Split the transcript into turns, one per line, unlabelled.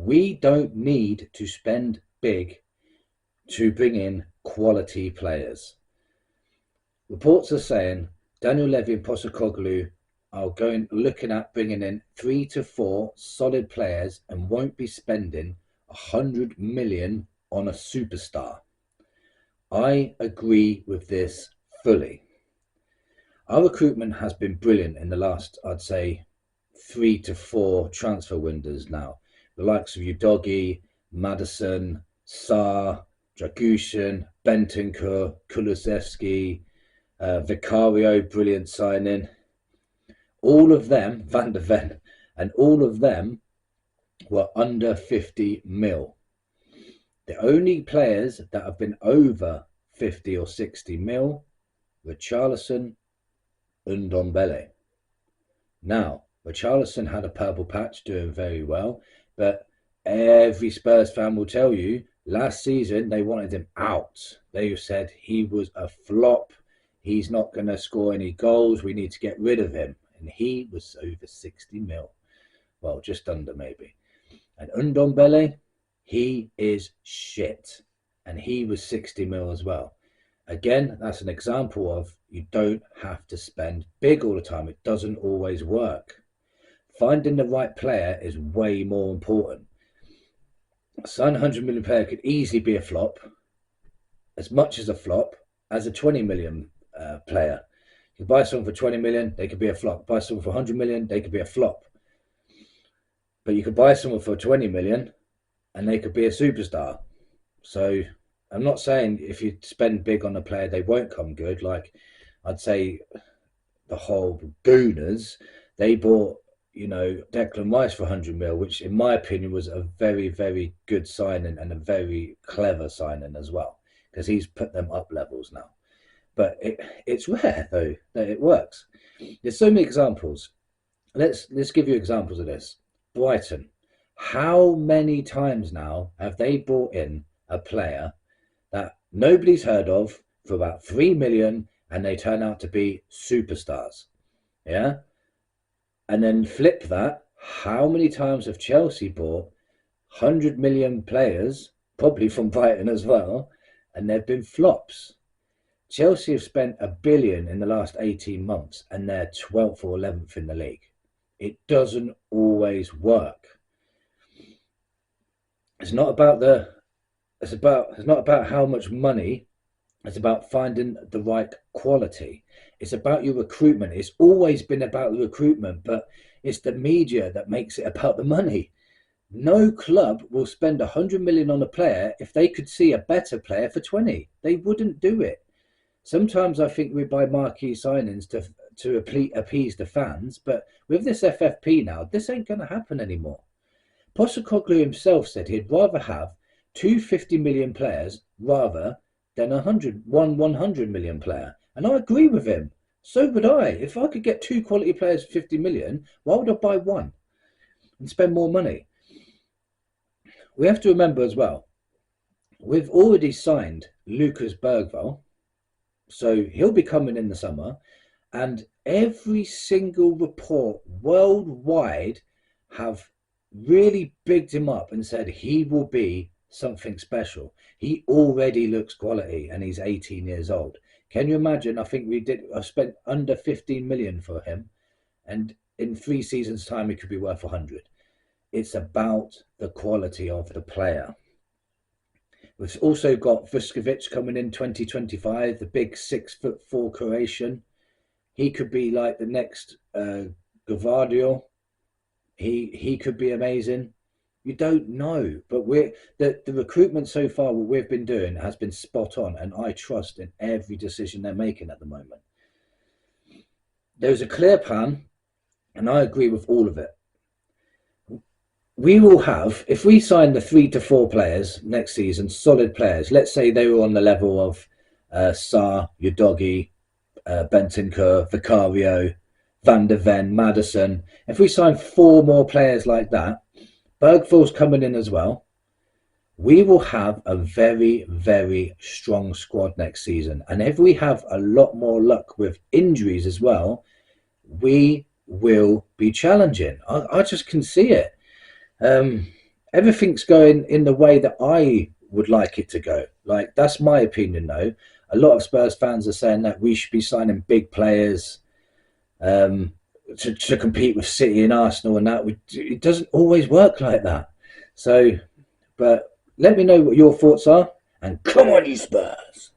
We don't need to spend big to bring in quality players. Reports are saying Daniel Levy and Postecoglou are looking at bringing in 3 to 4 solid players and won't be spending 100 million on a superstar. I agree with this fully. Our recruitment has been brilliant in the last, I'd say, 3 to 4 transfer windows now. The likes of Udogie, Maddison, Sarr, Dragushin, Bentancur, Kulusevski, Vicario, brilliant signing. All of them, Van der Ven, and all of them were under 50 mil. The only players that have been over 50 or 60 mil were Richarlison and Ndombele. Now, Richarlison had a purple patch doing very well, but every Spurs fan will tell you last season they wanted him out. They said he was a flop. He's not going to score any goals. We need to get rid of him. And he was over 60 mil. Well, just under maybe. And Ndombele, he is shit. And he was 60 mil as well. Again, that's an example of you don't have to spend big all the time. It doesn't always work. Finding the right player is way more important. A signed 100 million player could easily be a flop, as much as a flop as a 20 million player. You buy someone for 20 million, they could be a flop. Buy someone for 100 million, they could be a flop. But you could buy someone for 20 million and they could be a superstar. So I'm not saying if you spend big on a player, they won't come good. Like I'd say the whole Gooners, they bought, Declan Rice for 100 mil, which in my opinion was a very, very good signing and a very clever signing as well, because he's put them up levels now. But it's rare though that it works. There's so many examples. Let's give you examples of this. Brighton. How many times now have they brought in a player that nobody's heard of for about 3 million and they turn out to be superstars? Yeah. And then flip that. How many times have Chelsea bought 100 million players, probably from Brighton as well, and they've been flops? Chelsea have spent $1 billion in the last 18 months and they're 12th or 11th in the league. It doesn't always work. It's not about how much money. It's about finding the right quality. It's about your recruitment. It's always been about the recruitment, but it's the media that makes it about the money. No club will spend 100 million on a player if they could see a better player for 20. They wouldn't do it. Sometimes I think we buy marquee signings to appease the fans, but with this FFP now, this ain't going to happen anymore. Postecoglou himself said he'd rather have 250 million players rather than 100 million player. And I agree with him. So would I. If I could get 2 quality players for 50 million, why would I buy one and spend more money? We have to remember as well, we've already signed Lucas Bergvall, so he'll be coming in the summer, and every single report worldwide have really bigged him up and said he will be something special. He already looks quality and he's 18 years old. Can you imagine? I spent under 15 million for him, and in 3 seasons time he could be worth 100. It's about the quality of the player. We've also got Vuskovic coming in 2025, the big 6'4" Croatian. He could be like the next Gvardiol. He could be amazing. You don't know, but the recruitment so far, what we've been doing has been spot on, and I trust in every decision they're making at the moment. There's a clear plan, and I agree with all of it. We will have, if we sign the 3 to 4 players next season, solid players, let's say they were on the level of Sarr, Udogie, Bentancur, Vicario, Van der Ven, Maddison. If we sign 4 more players like that, Bergvall's coming in as well, we will have a very, very strong squad next season. And if we have a lot more luck with injuries as well, we will be challenging. I just can see it. everything's going in the way that I would like it to go. Like, that's my opinion, though. A lot of Spurs fans are saying that we should be signing big players um, to compete with City and Arsenal, and that it doesn't always work like that. So, but let me know what your thoughts are, and come on, you Spurs!